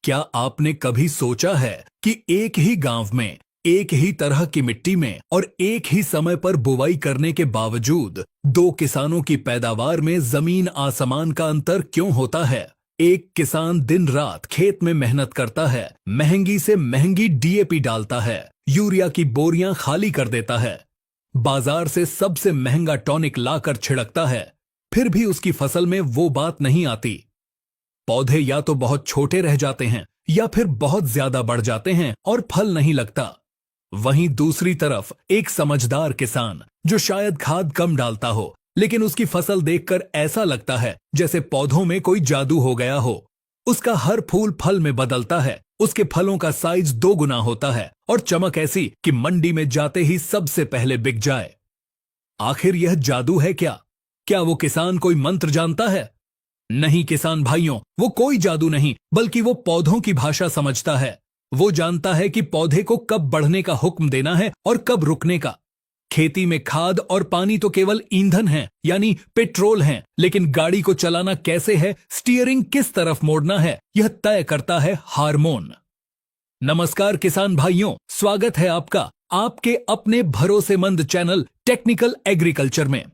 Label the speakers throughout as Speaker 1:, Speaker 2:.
Speaker 1: क्या आपने कभी सोचा है कि एक ही गांव में, एक ही तरह की मिट्टी में और एक ही समय पर बुवाई करने के बावजूद दो किसानों की पैदावार में जमीन आसमान का अंतर क्यों होता है? एक किसान दिन रात खेत में मेहनत करता है, महंगी से महंगी डीएपी डालता है, यूरिया की बोरियां खाली कर देता है, बाजार से सबसे महंगा टॉनिक लाकर छिड़कता है, फिर भी उसकी फसल में वो बात नहीं आती। पौधे या तो बहुत छोटे रह जाते हैं या फिर बहुत ज्यादा बढ़ जाते हैं और फल नहीं लगता। वहीं दूसरी तरफ एक समझदार किसान जो शायद खाद कम डालता हो, लेकिन उसकी फसल देखकर ऐसा लगता है जैसे पौधों में कोई जादू हो गया हो। उसका हर फूल फल में बदलता है, उसके फलों का साइज 2 गुना होता है और चमक ऐसी कि मंडी में जाते ही सबसे पहले बिक जाए। आखिर यह जादू है क्या? क्या वो किसान कोई मंत्र जानता है? नहीं किसान भाइयों, वो कोई जादू नहीं, बल्कि वो पौधों की भाषा समझता है। वो जानता है कि पौधे को कब बढ़ने का हुक्म देना है और कब रुकने का। खेती में खाद और पानी तो केवल ईंधन है, यानी पेट्रोल है, लेकिन गाड़ी को चलाना कैसे है, स्टीयरिंग किस तरफ मोड़ना है, यह तय करता है हार्मोन। नमस्कार किसान भाइयों, स्वागत है आपका आपके अपने भरोसेमंद चैनल टेक्निकल एग्रीकल्चर में।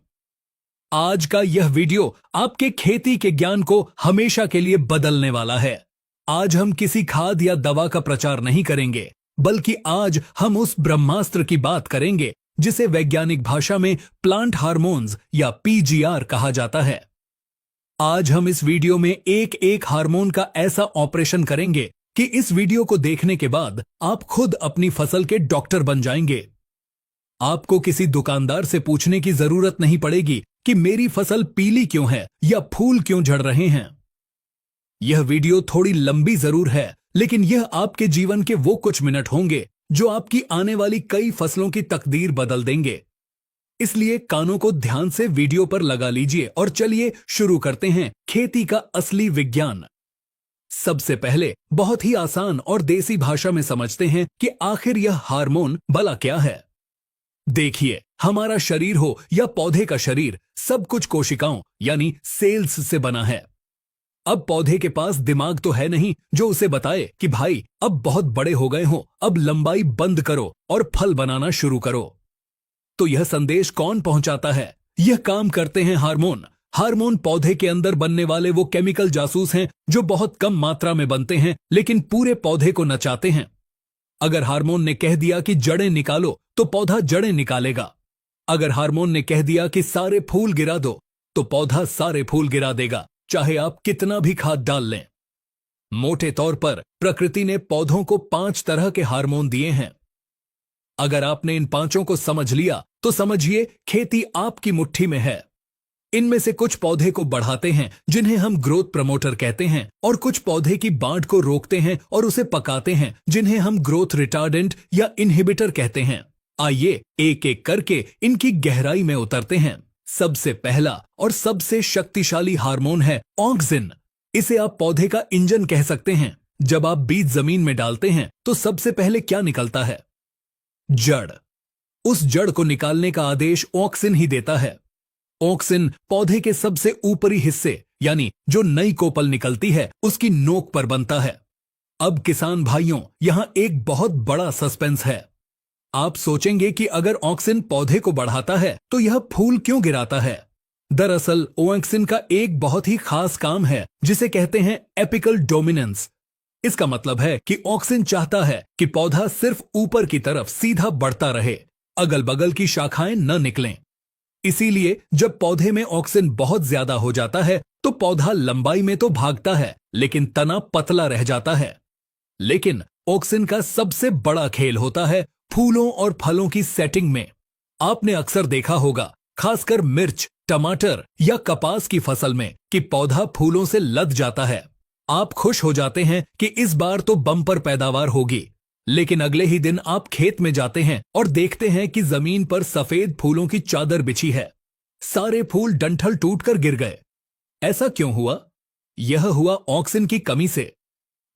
Speaker 1: आज का यह वीडियो आपके खेती के ज्ञान को हमेशा के लिए बदलने वाला है। आज हम किसी खाद या दवा का प्रचार नहीं करेंगे, बल्कि आज हम उस ब्रह्मास्त्र की बात करेंगे जिसे वैज्ञानिक भाषा में प्लांट हार्मोन्स या पीजीआर कहा जाता है। आज हम इस वीडियो में एक एक हार्मोन का ऐसा ऑपरेशन करेंगे कि इस वीडियो को देखने के बाद आप खुद अपनी फसल के डॉक्टर बन जाएंगे। आपको किसी दुकानदार से पूछने की जरूरत नहीं पड़ेगी कि मेरी फसल पीली क्यों है या फूल क्यों झड़ रहे हैं। यह वीडियो थोड़ी लंबी जरूर है, लेकिन यह आपके जीवन के वो कुछ मिनट होंगे जो आपकी आने वाली कई फसलों की तकदीर बदल देंगे। इसलिए कानों को ध्यान से वीडियो पर लगा लीजिए और चलिए शुरू करते हैं खेती का असली विज्ञान। सबसे पहले बहुत ही आसान और देसी भाषा में समझते हैं कि आखिर यह हार्मोन भला क्या है। देखिए, हमारा शरीर हो या पौधे का शरीर, सब कुछ कोशिकाओं यानी सेल्स से बना है। अब पौधे के पास दिमाग तो है नहीं जो उसे बताए कि भाई अब बहुत बड़े हो गए हो, अब लंबाई बंद करो और फल बनाना शुरू करो। तो यह संदेश कौन पहुंचाता है? यह काम करते हैं हार्मोन। हार्मोन पौधे के अंदर बनने वाले वो केमिकल जासूस हैं जो बहुत कम मात्रा में बनते हैं, लेकिन पूरे पौधे को नचाते हैं। अगर हार्मोन ने कह दिया कि जड़ें निकालो, तो पौधा जड़ें निकालेगा। अगर हार्मोन ने कह दिया कि सारे फूल गिरा दो, तो पौधा सारे फूल गिरा देगा, चाहे आप कितना भी खाद डाल लें। मोटे तौर पर प्रकृति ने पौधों को 5 तरह के हार्मोन दिए हैं। अगर आपने इन 5 को समझ लिया तो समझिए खेती आपकी मुट्ठी में है। इनमें से कुछ पौधे को बढ़ाते हैं, जिन्हें हम ग्रोथ प्रमोटर कहते हैं, और कुछ पौधे की बाढ़ को रोकते हैं और उसे पकाते हैं, जिन्हें हम ग्रोथ रिटार्डेंट या इनहिबिटर कहते हैं। आइए एक एक करके इनकी गहराई में उतरते हैं। सबसे पहला और सबसे शक्तिशाली हार्मोन है ऑक्सिन। इसे आप पौधे का इंजन कह सकते हैं। जब आप बीज जमीन में डालते हैं तो सबसे पहले क्या निकलता है? जड़। उस जड़ को निकालने का आदेश ऑक्सिन ही देता है। ऑक्सिन पौधे के सबसे ऊपरी हिस्से यानी जो नई कोपल निकलती है उसकी नोक पर बनता है। अब किसान भाइयों, यहां एक बहुत बड़ा सस्पेंस है। आप सोचेंगे कि अगर ऑक्सिन पौधे को बढ़ाता है तो यह फूल क्यों गिराता है? दरअसल ऑक्सिन का एक बहुत ही खास काम है जिसे कहते हैं एपिकल डोमिनेंस। इसका मतलब है कि ऑक्सिन चाहता है कि पौधा सिर्फ ऊपर की तरफ सीधा बढ़ता रहे, अगल बगल की शाखाएं न निकलें। इसीलिए जब पौधे में ऑक्सिन बहुत ज्यादा हो जाता है तो पौधा लंबाई में तो भागता है, लेकिन तना पतला रह जाता है। लेकिन ऑक्सिन का सबसे बड़ा खेल होता है फूलों और फलों की सेटिंग में। आपने अक्सर देखा होगा, खासकर मिर्च, टमाटर या कपास की फसल में, कि पौधा फूलों से लद जाता है। आप खुश हो जाते हैं कि इस बार तो बम्पर पैदावार होगी, लेकिन अगले ही दिन आप खेत में जाते हैं और देखते हैं कि जमीन पर सफेद फूलों की चादर बिछी है। सारे फूल डंठल टूटकर गिर गए। ऐसा क्यों हुआ? यह हुआ ऑक्सिन की कमी से।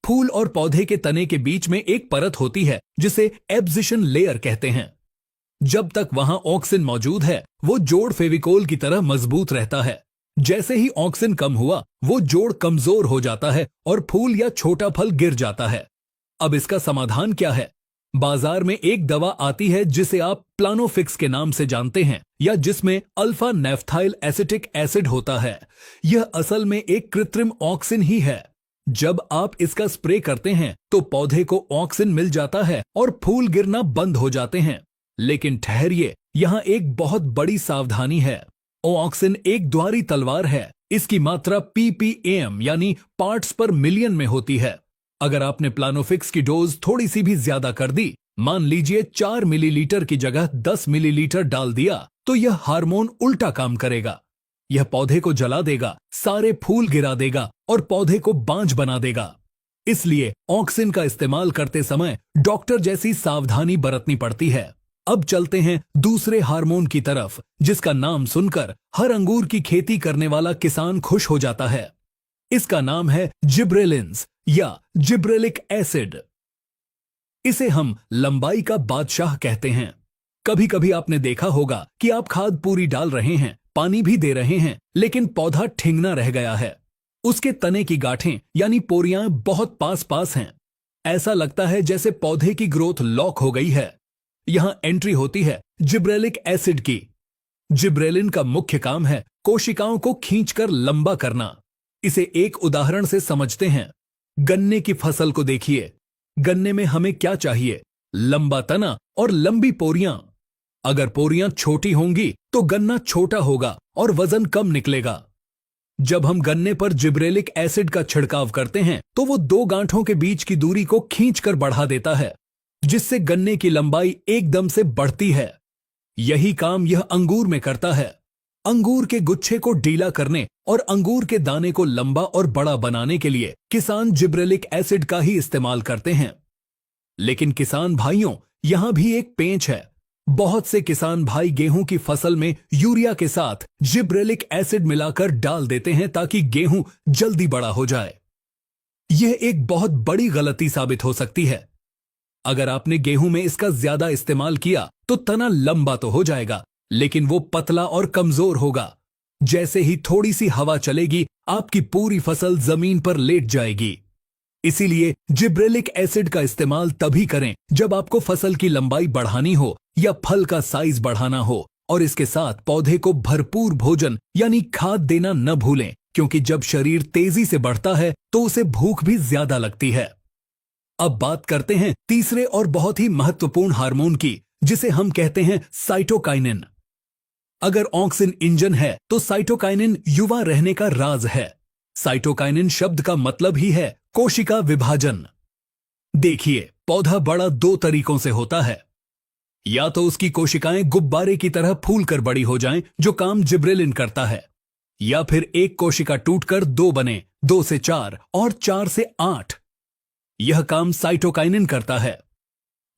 Speaker 1: फूल और पौधे के तने के बीच में एक परत होती है जिसे एब्जिशन लेयर कहते हैं। जब तक वहां ऑक्सिन मौजूद है वो जोड़ फेविकोल की तरह मजबूत रहता है, जैसे ही ऑक्सिन कम हुआ वो जोड़ कमजोर हो जाता है और फूल या छोटा फल गिर जाता है। अब इसका समाधान क्या है? बाजार में एक दवा आती है जिसे आप प्लानोफिक्स के नाम से जानते हैं या जिसमें अल्फा नेफ्थाइल एसिटिक एसिड होता है। यह असल में एक कृत्रिम ऑक्सिन ही है। जब आप इसका स्प्रे करते हैं तो पौधे को ऑक्सिन मिल जाता है और फूल गिरना बंद हो जाते हैं। लेकिन ठहरिए, यहाँ एक बहुत बड़ी सावधानी है। ऑक्सिन एक द्वारी तलवार है। इसकी मात्रा ppm यानी पार्ट्स पर मिलियन में होती है। अगर आपने प्लानोफिक्स की डोज थोड़ी सी भी ज्यादा कर दी, मान लीजिए 4 मिलीलीटर की जगह 10 मिलीलीटर डाल दिया, तो यह हार्मोन उल्टा काम करेगा। यह पौधे को जला देगा, सारे फूल गिरा देगा और पौधे को बांझ बना देगा। इसलिए ऑक्सिन का इस्तेमाल करते समय डॉक्टर जैसी सावधानी बरतनी पड़ती है। अब चलते हैं दूसरे हार्मोन की तरफ, जिसका नाम सुनकर हर अंगूर की खेती करने वाला किसान खुश हो जाता है। इसका नाम है जिब्रेलिन्स या जिब्रेलिक एसिड। इसे हम लंबाई का बादशाह कहते हैं। कभी कभी आपने देखा होगा कि आप खाद पूरी डाल रहे हैं, पानी भी दे रहे हैं, लेकिन पौधा ठिंगना रह गया है। उसके तने की गांठें यानी पोरियां बहुत पास पास हैं। ऐसा लगता है जैसे पौधे की ग्रोथ लॉक हो गई है। यहां एंट्री होती है जिब्रेलिक एसिड की। जिब्रेलिन का मुख्य काम है कोशिकाओं को खींचकर लंबा करना। इसे एक उदाहरण से समझते हैं। गन्ने की फसल को देखिए। गन्ने में हमें क्या चाहिए? लंबा तना और लंबी पोरियां। अगर पोरियां छोटी होंगी तो गन्ना छोटा होगा और वजन कम निकलेगा। जब हम गन्ने पर जिब्रेलिक एसिड का छिड़काव करते हैं तो वो दो गांठों के बीच की दूरी को खींचकर बढ़ा देता है, जिससे गन्ने की लंबाई एकदम से बढ़ती है। यही काम यह अंगूर में करता है। अंगूर के गुच्छे को ढीला करने और अंगूर के दाने को लंबा और बड़ा बनाने के लिए किसान जिब्रेलिक एसिड का ही इस्तेमाल करते हैं। लेकिन किसान भाइयों, यहां भी एक पेंच है। बहुत से किसान भाई गेहूं की फसल में यूरिया के साथ जिब्रेलिक एसिड मिलाकर डाल देते हैं ताकि गेहूं जल्दी बड़ा हो जाए। यह एक बहुत बड़ी गलती साबित हो सकती है। अगर आपने गेहूं में इसका ज्यादा इस्तेमाल किया तो तना लंबा तो हो जाएगा, लेकिन वो पतला और कमजोर होगा। जैसे ही थोड़ी सी हवा चलेगी, आपकी पूरी फसल जमीन पर लेट जाएगी। इसीलिए जिब्रेलिक एसिड का इस्तेमाल तभी करें जब आपको फसल की लंबाई बढ़ानी हो या फल का साइज बढ़ाना हो, और इसके साथ पौधे को भरपूर भोजन यानी खाद देना न भूलें, क्योंकि जब शरीर तेजी से बढ़ता है तो उसे भूख भी ज्यादा लगती है। अब बात करते हैं तीसरे और बहुत ही महत्वपूर्ण हार्मोन की, जिसे हम कहते हैं साइटोकाइनिन। अगर ऑक्सिन इंजन है तो साइटोकाइनिन युवा रहने का राज है। साइटोकाइनिन शब्द का मतलब ही है कोशिका विभाजन। देखिए, पौधा बड़ा दो तरीकों से होता है। या तो उसकी कोशिकाएं गुब्बारे की तरह फूलकर बड़ी हो जाएं, जो काम जिब्रेलिन करता है, या फिर एक कोशिका टूटकर दो बने, 2 से 4 और 4 से 8। यह काम साइटोकाइनिन करता है।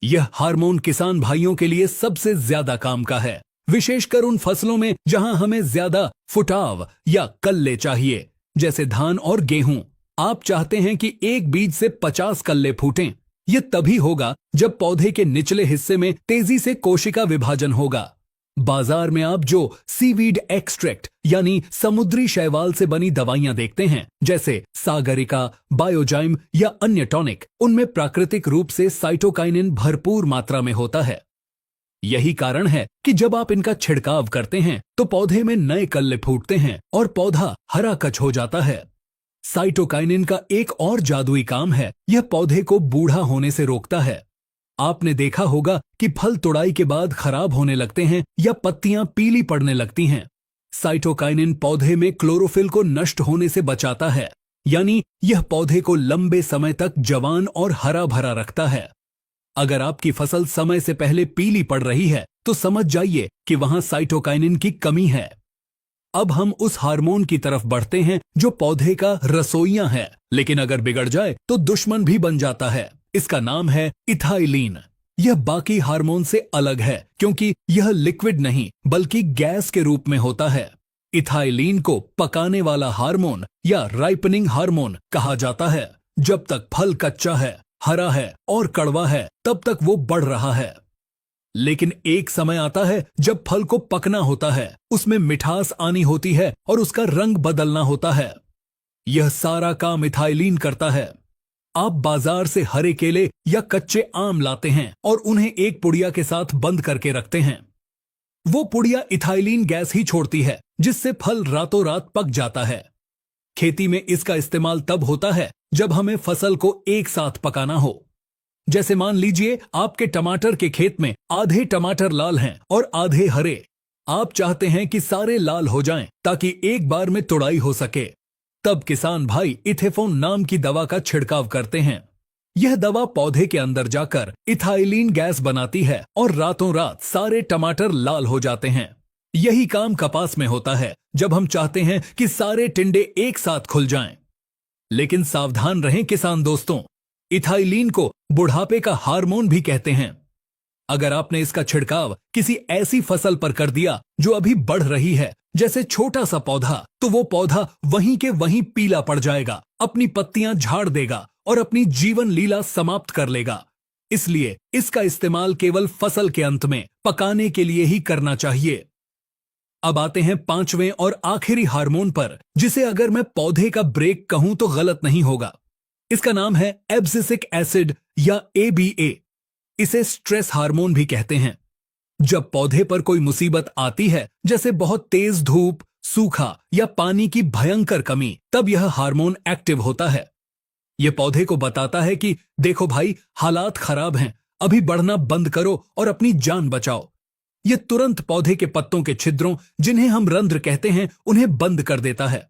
Speaker 1: यह हार्मोन किसान भाइयों के लिए सबसे ज्यादा काम का है, विशेषकर उन फसलों में जहां हमें ज्यादा फुटाव या कल्ले चाहिए, जैसे धान और गेहूं। आप चाहते हैं कि एक बीज से 50 कल्ले फूटें। यह तभी होगा जब पौधे के निचले हिस्से में तेजी से कोशिका विभाजन होगा। बाजार में आप जो सीवीड एक्सट्रैक्ट यानी समुद्री शैवाल से बनी दवाइयां देखते हैं, जैसे सागरिका, बायोजाइम या अन्य टॉनिक, उनमें प्राकृतिक रूप से साइटोकाइनिन भरपूर मात्रा में होता है। यही कारण है कि जब आप इनका छिड़काव करते हैं तो पौधे में नए कल्ले फूटते हैं और पौधा हरा कच हो जाता है। साइटोकाइनिन का एक और जादुई काम है, यह पौधे को बूढ़ा होने से रोकता है। आपने देखा होगा कि फल तुड़ाई के बाद खराब होने लगते हैं या पत्तियां पीली पड़ने लगती हैं। साइटोकाइनिन पौधे में क्लोरोफिल को नष्ट होने से बचाता है, यानी यह पौधे को लंबे समय तक जवान और हरा भरा रखता है। अगर आपकी फसल समय से पहले पीली पड़ रही है तो समझ जाइए कि वहां साइटोकाइनिन की कमी है। अब हम उस हार्मोन की तरफ बढ़ते हैं जो पौधे का रसोइया है, लेकिन अगर बिगड़ जाए तो दुश्मन भी बन जाता है। इसका नाम है इथाइलीन। यह बाकी हार्मोन से अलग है क्योंकि यह लिक्विड नहीं बल्कि गैस के रूप में होता है। इथाइलीन को पकाने वाला हार्मोन या राइपनिंग हार्मोन कहा जाता है। जब तक फल कच्चा है, हरा है और कड़वा है, तब तक वो बढ़ रहा है। लेकिन एक समय आता है जब फल को पकना होता है, उसमें मिठास आनी होती है और उसका रंग बदलना होता है। यह सारा काम इथाइलीन करता है। आप बाजार से हरे केले या कच्चे आम लाते हैं और उन्हें एक पुड़िया के साथ बंद करके रखते हैं। वो पुड़िया इथाइलीन गैस ही छोड़ती है, जिससे फल रातों रात पक जाता है। खेती में इसका इस्तेमाल तब होता है जब हमें फसल को एक साथ पकाना हो। जैसे मान लीजिए आपके टमाटर के खेत में आधे टमाटर लाल हैं और आधे हरे। आप चाहते हैं कि सारे लाल हो जाएं ताकि एक बार में तुड़ाई हो सके। तब किसान भाई इथेफोन नाम की दवा का छिड़काव करते हैं। यह दवा पौधे के अंदर जाकर इथाइलीन गैस बनाती है और रातों रात सारे टमाटर लाल हो जाते हैं। यही काम कपास में होता है जब हम चाहते हैं कि सारे टिंडे एक साथ खुल जाएं। लेकिन सावधान रहें किसान दोस्तों, इथाइलीन को बुढ़ापे का हार्मोन भी कहते हैं। अगर आपने इसका छिड़काव किसी ऐसी फसल पर कर दिया जो अभी बढ़ रही है, जैसे छोटा सा पौधा, तो वो पौधा वहीं के वहीं पीला पड़ जाएगा, अपनी पत्तियां झाड़ देगा और अपनी जीवन लीला समाप्त कर लेगा। इसलिए इसका इस्तेमाल केवल फसल के अंत में पकाने के लिए ही करना चाहिए। अब आते हैं पांचवें और आखिरी हार्मोन पर, जिसे अगर मैं पौधे का ब्रेक कहूं तो गलत नहीं होगा। इसका नाम है एब्सिसिक एसिड या ABA। इसे स्ट्रेस हार्मोन भी कहते हैं। जब पौधे पर कोई मुसीबत आती है, जैसे बहुत तेज धूप, सूखा या पानी की भयंकर कमी, तब यह हार्मोन एक्टिव होता है। यह पौधे को बताता है कि देखो भाई, हालात खराब हैं, अभी बढ़ना बंद करो और अपनी जान बचाओ। यह तुरंत पौधे के पत्तों के छिद्रों, जिन्हें हम रंध्र कहते हैं, उन्हें बंद कर देता है।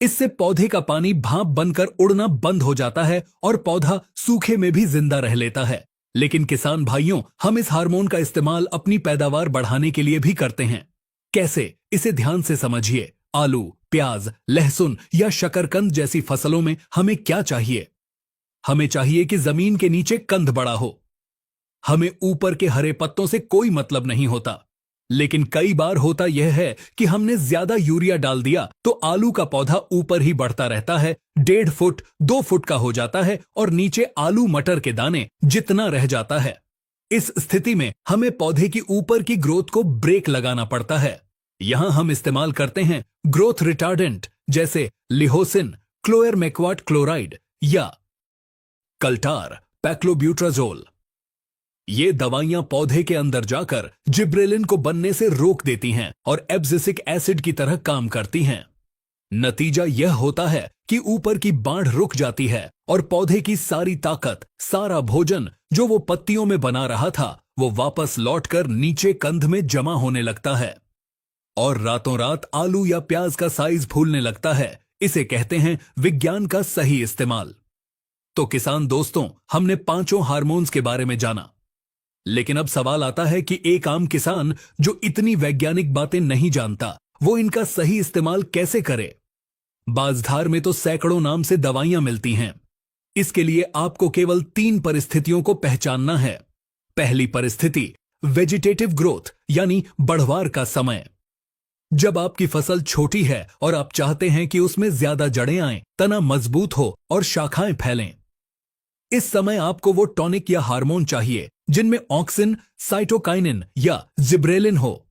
Speaker 1: इससे पौधे का पानी भाप बनकर उड़ना बंद हो जाता है और पौधा सूखे में भी जिंदा रह लेता है। लेकिन किसान भाइयों, हम इस हार्मोन का इस्तेमाल अपनी पैदावार बढ़ाने के लिए भी करते हैं। कैसे, इसे ध्यान से समझिए। आलू, प्याज, लहसुन या शकरकंद जैसी फसलों में हमें क्या चाहिए? हमें चाहिए कि जमीन के नीचे कंद बड़ा हो। हमें ऊपर के हरे पत्तों से कोई मतलब नहीं होता। लेकिन कई बार होता यह है कि हमने ज्यादा यूरिया डाल दिया तो आलू का पौधा ऊपर ही बढ़ता रहता है, 1.5 फुट 2 फुट का हो जाता है और नीचे आलू मटर के दाने जितना रह जाता है। इस स्थिति में हमें पौधे की ऊपर की ग्रोथ को ब्रेक लगाना पड़ता है। यहां हम इस्तेमाल करते हैं ग्रोथ रिटार्डेंट जैसे लिहोसिन, क्लोएरमेक्वाट क्लोराइड या कल्टार पैक्लोब्यूट्राजोल। ये दवाइयां पौधे के अंदर जाकर जिब्रेलिन को बनने से रोक देती हैं और एब्सिसिक एसिड की तरह काम करती हैं। नतीजा यह होता है कि ऊपर की बाढ़ रुक जाती है और पौधे की सारी ताकत, सारा भोजन जो वो पत्तियों में बना रहा था, वो वापस लौटकर नीचे कंद में जमा होने लगता है और रातों रात आलू या प्याज का साइज फूलने लगता है। इसे कहते हैं विज्ञान का सही इस्तेमाल। तो किसान दोस्तों, हमने 5 हार्मोन्स के बारे में जाना। लेकिन अब सवाल आता है कि एक आम किसान जो इतनी वैज्ञानिक बातें नहीं जानता, वो इनका सही इस्तेमाल कैसे करे? बाजार में तो सैकड़ों नाम से दवाइयां मिलती हैं। इसके लिए आपको केवल 3 परिस्थितियों को पहचानना है। पहली परिस्थिति, वेजिटेटिव ग्रोथ यानी बढ़वार का समय। जब आपकी फसल छोटी है और आप चाहते हैं कि उसमें ज्यादा जड़ें आएं, तना मजबूत हो और शाखाएं फैलें। इस समय आपको वो टॉनिक या हार्मोन चाहिए जिनमें ऑक्सिन, साइटोकाइनिन या जिब्रेलिन हो।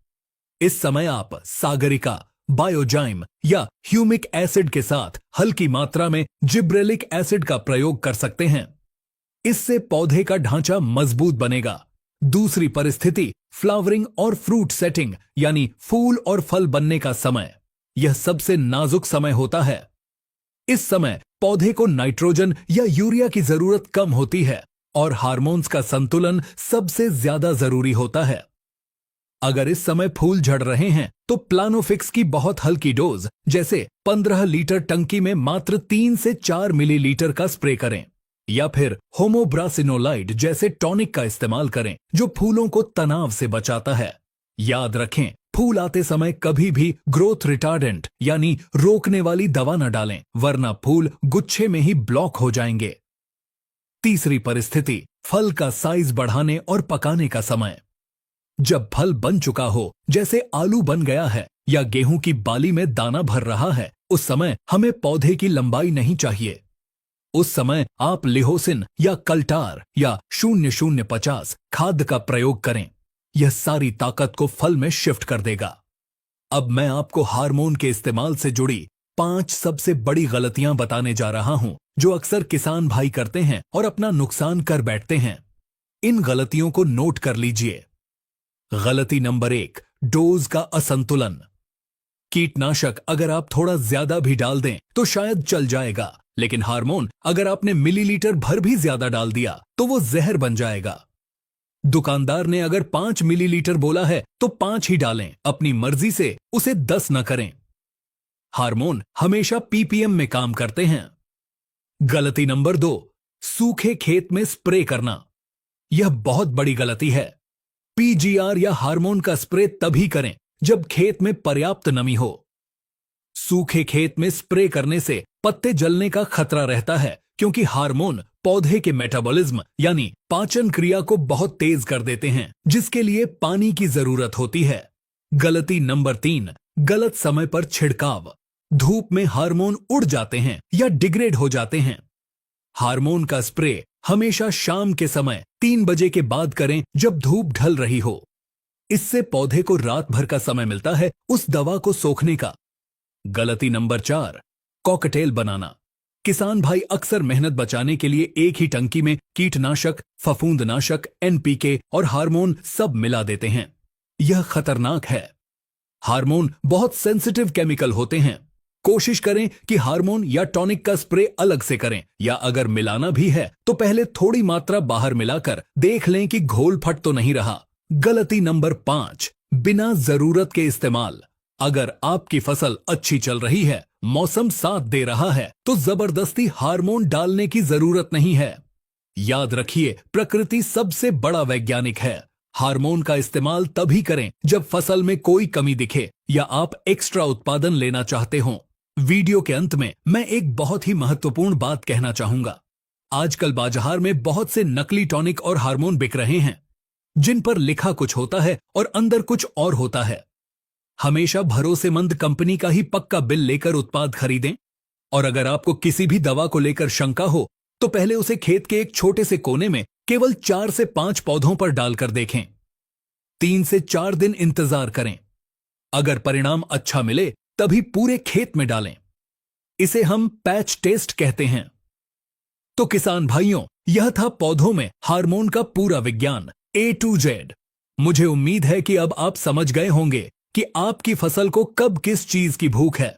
Speaker 1: इस समय आप सागरिका, बायोजाइम या ह्यूमिक एसिड के साथ हल्की मात्रा में जिब्रेलिक एसिड का प्रयोग कर सकते हैं। इससे पौधे का ढांचा मजबूत बनेगा। दूसरी परिस्थिति, फ्लावरिंग और फ्रूट सेटिंग यानी फूल और फल बनने का समय। यह सबसे नाजुक समय होता है। इस समय पौधे को नाइट्रोजन या यूरिया की जरूरत कम होती है और हार्मोन्स का संतुलन सबसे ज्यादा जरूरी होता है। अगर इस समय फूल झड़ रहे हैं तो प्लानोफिक्स की बहुत हल्की डोज, जैसे 15 लीटर टंकी में मात्र 3 से 4 मिलीलीटर का स्प्रे करें, या फिर होमोब्रासिनोलाइड जैसे टॉनिक का इस्तेमाल करें जो फूलों को तनाव से बचाता है। याद रखें, फूल आते समय कभी भी ग्रोथ रिटार्डेंट यानी रोकने वाली दवा न डालें, वरना फूल गुच्छे में ही ब्लॉक हो जाएंगे। तीसरी परिस्थिति, फल का साइज बढ़ाने और पकाने का समय। जब फल बन चुका हो, जैसे आलू बन गया है या गेहूं की बाली में दाना भर रहा है, उस समय हमें पौधे की लंबाई नहीं चाहिए। उस समय आप लिहोसिन या कल्टार या 0050 खाद का प्रयोग करें। यह सारी ताकत को फल में शिफ्ट कर देगा। अब मैं आपको हार्मोन के इस्तेमाल से जुड़ी 5 सबसे बड़ी गलतियां बताने जा रहा हूं जो अक्सर किसान भाई करते हैं और अपना नुकसान कर बैठते हैं। इन गलतियों को नोट कर लीजिए। गलती नंबर 1, डोज का असंतुलन। कीटनाशक अगर आप थोड़ा ज्यादा भी डाल दें तो शायद चल जाएगा, लेकिन हार्मोन अगर आपने मिलीलीटर भर भी ज्यादा डाल दिया तो वो जहर बन जाएगा। दुकानदार ने अगर 5 मिलीलीटर बोला है तो 5 ही डालें, अपनी मर्जी से उसे 10 न करें। हार्मोन हमेशा पीपीएम में काम करते हैं। गलती नंबर 2, सूखे खेत में स्प्रे करना। यह बहुत बड़ी गलती है। पीजीआर या हार्मोन का स्प्रे तभी करें जब खेत में पर्याप्त नमी हो। सूखे खेत में स्प्रे करने से पत्ते जलने का खतरा रहता है, क्योंकि हार्मोन पौधे के मेटाबॉलिज्म यानी पाचन क्रिया को बहुत तेज कर देते हैं, जिसके लिए पानी की जरूरत होती है। गलती नंबर 3, गलत समय पर छिड़काव। धूप में हार्मोन उड़ जाते हैं या डिग्रेड हो जाते हैं। हार्मोन का स्प्रे हमेशा शाम के समय 3 बजे के बाद करें जब धूप ढल रही हो। इससे पौधे को रात भर का समय मिलता है उस दवा को सोखने का। गलती नंबर 4, कॉकटेल बनाना। किसान भाई अक्सर मेहनत बचाने के लिए एक ही टंकी में कीटनाशक, फफूंदनाशक, एनपीके और हार्मोन सब मिला देते हैं। यह खतरनाक है। हार्मोन बहुत सेंसिटिव केमिकल होते हैं। कोशिश करें कि हार्मोन या टॉनिक का स्प्रे अलग से करें, या अगर मिलाना भी है तो पहले थोड़ी मात्रा बाहर मिलाकर देख लें कि घोल फट तो नहीं रहा। गलती नंबर 5, बिना जरूरत के इस्तेमाल। अगर आपकी फसल अच्छी चल रही है, मौसम साथ दे रहा है, तो जबरदस्ती हार्मोन डालने की जरूरत नहीं है। याद रखिए, प्रकृति सबसे बड़ा वैज्ञानिक है। हार्मोन का इस्तेमाल तभी करें जब फसल में कोई कमी दिखे या आप एक्स्ट्रा उत्पादन लेना चाहते हो। वीडियो के अंत में मैं एक बहुत ही महत्वपूर्ण बात कहना चाहूंगा। आजकल बाजार में बहुत से नकली टॉनिक और हार्मोन बिक रहे हैं, जिन पर लिखा कुछ होता है और अंदर कुछ और होता है। हमेशा भरोसेमंद कंपनी का ही पक्का बिल लेकर उत्पाद खरीदें, और अगर आपको किसी भी दवा को लेकर शंका हो तो पहले उसे खेत के एक छोटे से कोने में केवल 4 से 5 पौधों पर डालकर देखें। 3 से 4 दिन इंतजार करें। अगर परिणाम अच्छा मिले तभी पूरे खेत में डालें। इसे हम पैच टेस्ट कहते हैं। तो किसान भाइयों, यह था पौधों में हार्मोन का पूरा विज्ञान A to Z। मुझे उम्मीद है कि अब आप समझ गए होंगे कि आपकी फसल को कब किस चीज की भूख है।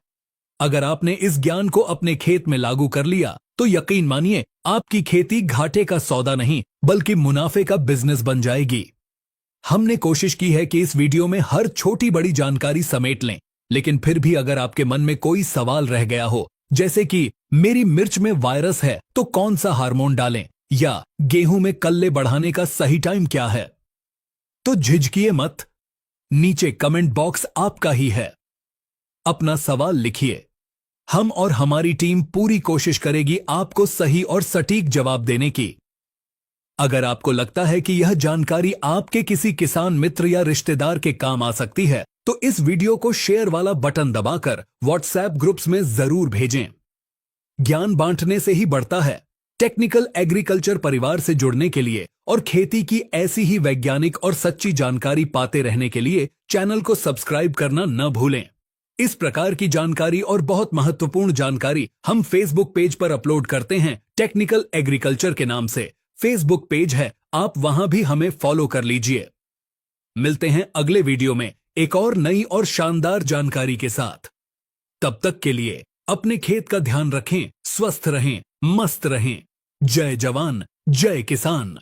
Speaker 1: अगर आपने इस ज्ञान को अपने खेत में लागू कर लिया तो यकीन मानिए, आपकी खेती घाटे का सौदा नहीं बल्कि मुनाफे का बिजनेस बन जाएगी। हमने कोशिश की है कि इस वीडियो में हर छोटी बड़ी जानकारी समेट लें, लेकिन फिर भी अगर आपके मन में कोई सवाल रह गया हो, जैसे कि मेरी मिर्च में वायरस है तो कौन सा हार्मोन डालें, या गेहूं में कल्ले बढ़ाने का सही टाइम क्या है, तो झिझकिए मत। नीचे कमेंट बॉक्स आपका ही है। अपना सवाल लिखिए। हम और हमारी टीम पूरी कोशिश करेगी आपको सही और सटीक जवाब देने की। अगर आपको लगता है कि यह जानकारी आपके किसी किसान मित्र या रिश्तेदार के काम आ सकती है तो इस वीडियो को शेयर वाला बटन दबाकर व्हाट्सएप ग्रुप्स में जरूर भेजें। ज्ञान बांटने से ही बढ़ता है। टेक्निकल एग्रीकल्चर परिवार से जुड़ने के लिए और खेती की ऐसी ही वैज्ञानिक और सच्ची जानकारी पाते रहने के लिए चैनल को सब्सक्राइब करना न भूलें। इस प्रकार की जानकारी और बहुत महत्वपूर्ण जानकारी हम फेसबुक पेज पर अपलोड करते हैं। टेक्निकल एग्रीकल्चर के नाम से फेसबुक पेज है, आप वहां भी हमें फॉलो कर लीजिए। मिलते हैं अगले वीडियो में एक और नई और शानदार जानकारी के साथ। तब तक के लिए अपने खेत का ध्यान रखें, स्वस्थ रहें, मस्त रहें। जय जवान, जय किसान।